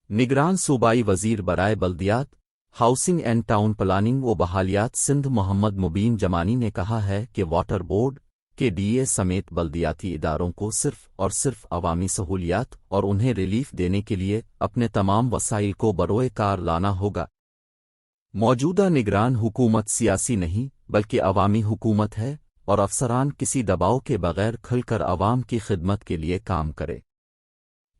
निगरान सूबाई वजीर बराए बल्दियात, हाउसिंग एंड टाउन प्लानिंग व बहालियात सिंध मोहम्मद मुबीन जमानी ने कहा है कि वाटर बोर्ड के डीए समेत बल्दियाती इदारों को सिर्फ और सिर्फ अवामी सहूलियात और उन्हें रिलीफ देने के लिए अपने तमाम वसाइल को बरोए कार लाना होगा। मौजूदा निगरान हुकूमत सियासी नहीं बल्कि अवामी हुकूमत है और अफसरान किसी दबाव के बगैर खुलकर अवाम की खिदमत के लिए काम करे।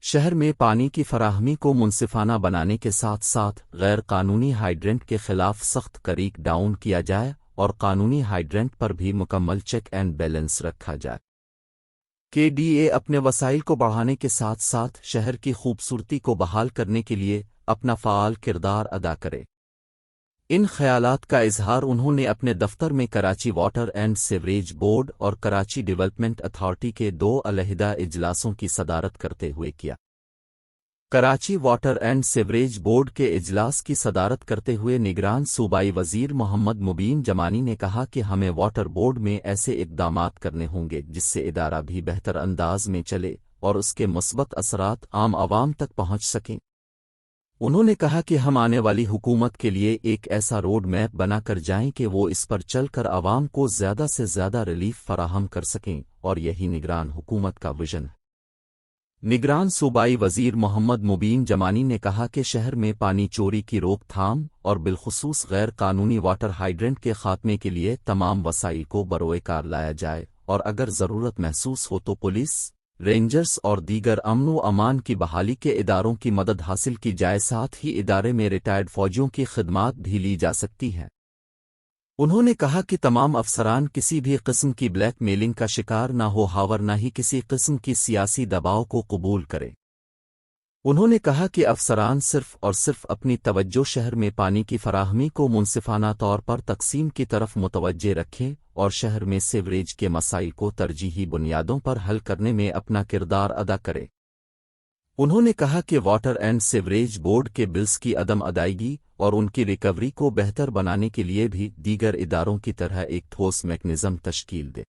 शहर में पानी की फराहमी को मुनसिफाना बनाने के साथ साथ गैर कानूनी हाइड्रेंट के खिलाफ सख्त करीक डाउन किया जाए और कानूनी हाइड्रेंट पर भी मुकम्मल चेक एंड बैलेंस रखा जाए। केडीए अपने वसाइल को बढ़ाने के साथ साथ शहर की खूबसूरती को बहाल करने के लिए अपना फ़ाल किरदार अदा करे। इन ख्यालात का इजहार उन्होंने अपने दफ्तर में Karachi water and sewerage board और कराची डेवलपमेंट अथॉरिटी के 2 अलहदा इजलासों की सदारत करते हुए किया। Karachi water and sewerage board के इजलास की सदारत करते हुए निगरान सूबाई वजीर मोहम्मद मुबीन जमानी ने कहा कि हमें वाटर बोर्ड में ऐसे इक़दामात करने होंगे जिससे इदारा भी बेहतर अंदाज में चले और उसके मुस्बत असरात आम आवाम तक पहुंच सकें। उन्होंने कहा कि हम आने वाली हुकूमत के लिए एक ऐसा रोड मैप बनाकर जाएं कि वो इस पर चलकर आवाम को ज़्यादा से ज़्यादा रिलीफ फराहम कर सकें और यही निगरान हुकूमत का विजन है। निगरान सूबाई वजीर मोहम्मद मुबीन जमानी ने कहा कि शहर में पानी चोरी की रोकथाम और बिलखुसूस गैर कानूनी वाटर हाइड्रेंट के खात्मे के लिए तमाम वसाइल को बरोए कार लाया जाए और अगर ज़रूरत महसूस हो तो पुलिस, रेंजर्स और दीगर अमन व अमान की बहाली के इदारों की मदद हासिल की जाए। साथ ही इदारे में रिटायर्ड फौजियों की खिदमात भी ली जा सकती हैं। उन्होंने कहा कि तमाम अफसरान किसी भी किस्म की ब्लैक मेलिंग का शिकार न हो हावर न ही किसी किस्म की सियासी दबाव को कबूल करे। उन्होंने कहा कि अफसरान सिर्फ और सिर्फ अपनी तवज्जो शहर में पानी की फराहमी को मुनसिफाना तौर पर तकसीम की तरफ मुतवज्जे रखें और शहर में सीवरेज के मसाइल को तरजीही बुनियादों पर हल करने में अपना किरदार अदा करे। उन्होंने कहा कि वाटर एंड सीवरेज बोर्ड के बिल्स की अदम अदायगी और उनकी रिकवरी को बेहतर बनाने के लिए भी दीगर इदारों की तरह एक ठोस मैकेनिज़्म तश्कील दे।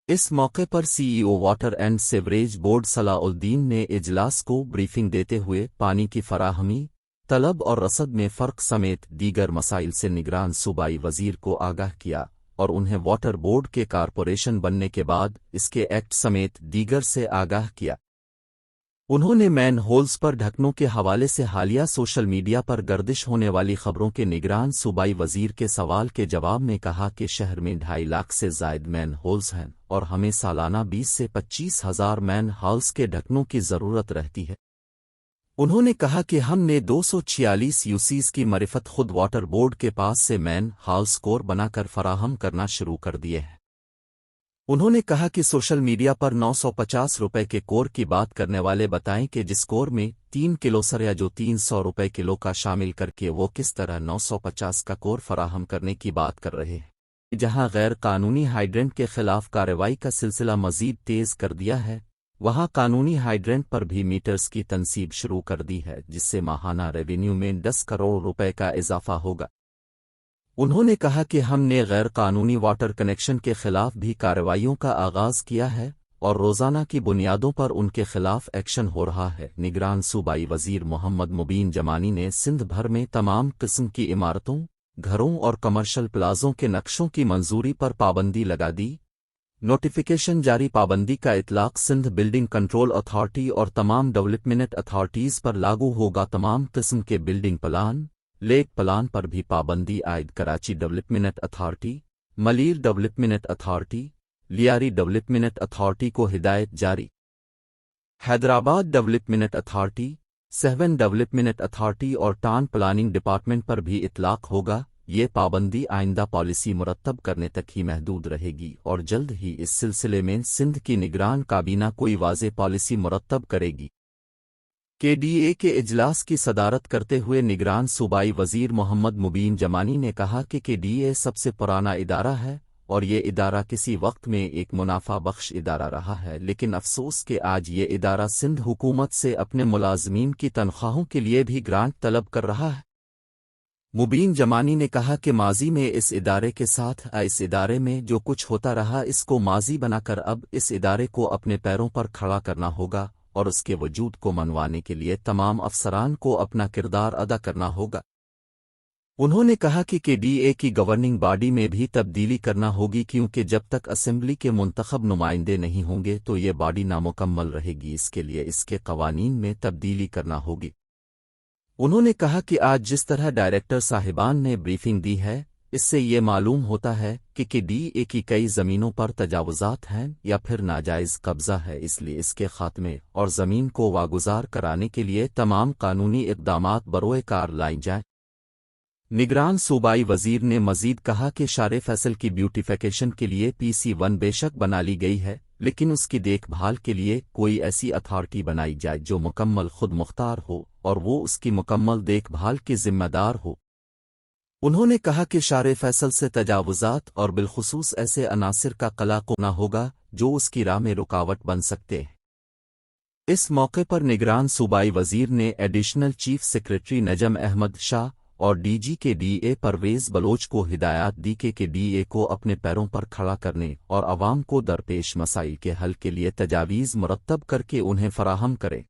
इस मौके पर CEO water and sewerage board Salahuddin ने इजलास को ब्रीफिंग देते हुए पानी की फराहमी, तलब और रसद में फ़र्क समेत दीगर मसाइल से निगरान सूबाई वजीर को आगाह किया और उन्हें वाटर बोर्ड के कारपोरेशन बनने के बाद इसके एक्ट समेत दीगर से आगाह किया। उन्होंने मैन होल्स पर ढकनों के हवाले से हालिया सोशल मीडिया पर गर्दिश होने वाली खबरों के निगरान सूबाई वजीर के सवाल के जवाब में कहा कि शहर में 2.5 लाख से ज़ायद मैन होल्स हैं और हमें सालाना 20 से 25 हज़ार मैन होल्स के ढकनों की ज़रूरत रहती है। उन्होंने कहा कि हमने 246 यूसीज की मरिफत खुद वाटर बोर्ड के पास से मैन होल्स कोर बनाकर फराहम करना शुरू कर दिए हैं। उन्होंने कहा कि सोशल मीडिया पर 950 रुपए के कोर की बात करने वाले बताएं कि जिस कोर में 3 किलो सरया जो 300 रुपए किलो का शामिल करके वो किस तरह 950 का कोर फराहम करने की बात कर रहे हैं। जहां गैर कानूनी हाइड्रेंट के खिलाफ कार्रवाई का सिलसिला मजीद तेज कर दिया है, वहां कानूनी हाइड्रेंट पर भी मीटर्स की तनसीब शुरू कर दी है जिससे माहाना रेवेन्यू में 10 करोड़ रुपए का इजाफा होगा। उन्होंने कहा कि हमने गैर कानूनी वाटर कनेक्शन के खिलाफ भी कार्रवाइयों का आगाज किया है और रोज़ाना की बुनियादों पर उनके खिलाफ एक्शन हो रहा है। निगरान सूबाई वजीर मोहम्मद मुबीन जमानी ने सिंध भर में तमाम किस्म की इमारतों, घरों और कमर्शल प्लाजों के नक्शों की मंजूरी पर पाबंदी लगा दी। नोटिफिकेशन जारी पाबंदी का इतलाक सिंध बिल्डिंग कंट्रोल अथॉरिटी और तमाम डेवलपमेंट अथॉरिटीज़ पर लागू होगा। तमाम किस्म के बिल्डिंग प्लान, लेक प्लान पर भी पाबंदी आयद Karachi development authority, Malir development authority, Lyari development authority को हिदायत जारी। Hyderabad development authority, Sehwan development authority और टाउन प्लानिंग डिपार्टमेंट पर भी इतलाक होगा। ये पाबंदी आइंदा पॉलिसी मुरत्तब करने तक ही महदूद रहेगी और जल्द ही इस सिलसिले में सिंध की निगरान काबीना कोई वाज़े पॉलिसी मुरत्तब करेगी। केडीए के इजलास की सदारत करते हुए निगरान सूबाई वजीर मोहम्मद मुबीन जमानी ने कहा कि केडीए सबसे पुराना इदारा है और ये इदारा किसी वक्त में एक मुनाफा बख्श इदारा रहा है, लेकिन अफसोस कि आज ये इदारा सिंध हुकूमत से अपने मुलाजमीन की तनख्वाहों के लिए भी ग्रांट तलब कर रहा है। मुबीन जमानी ने कहा कि माजी में इस इदारे के साथ इस इदारे में जो कुछ होता रहा इसको माजी बनाकर अब इस इदारे को अपने पैरों पर खड़ा करना होगा اور اس کے وجود کو منوانے کے لیے تمام افسران کو اپنا کردار ادا کرنا ہوگا۔ انہوں نے کہا کہ ڈی اے کی گورننگ باڈی میں بھی تبدیلی کرنا ہوگی کیونکہ جب تک اسمبلی کے منتخب نمائندے نہیں ہوں گے تو یہ باڈی نامکمل رہے گی، اس کے لیے اس کے قوانین میں تبدیلی کرنا ہوگی۔ انہوں نے کہا کہ آج جس طرح ڈائریکٹر صاحبان نے بریفنگ دی ہے اس سے یہ معلوم ہوتا ہے کہ ڈی اے کی کئی زمینوں پر تجاوزات ہیں یا پھر ناجائز قبضہ ہے، اس لیے اس کے خاتمے اور زمین کو واگزار کرانے کے لیے تمام قانونی اقدامات بروئے کار لائے جائیں۔ نگران صوبائی وزیر نے مزید کہا کہ شار فیصل کی بیوٹیفیکیشن کے لیے PC1 بے شک بنا لی گئی ہے، لیکن اس کی دیکھ بھال کے لیے کوئی ایسی اتھارٹی بنائی جائے جو مکمل خود مختار ہو اور وہ اس کی مکمل دیکھ بھال کی ذمہ دار ہو۔ انہوں نے کہا کہ شار فیصل سے تجاوزات اور بالخصوص ایسے عناصر کا قلع ہونا ہوگا جو اس کی راہ میں رکاوٹ بن سکتے ہیں۔ اس موقع پر نگران صوبائی وزیر نے ایڈیشنل چیف سیکریٹری نجم احمد شاہ اور DG کے DA پرویز بلوچ کو ہدایات دی کہ DA کو اپنے پیروں پر کھڑا کرنے اور عوام کو درپیش مسائل کے حل کے لیے تجاویز مرتب کر کے انہیں فراہم کرے۔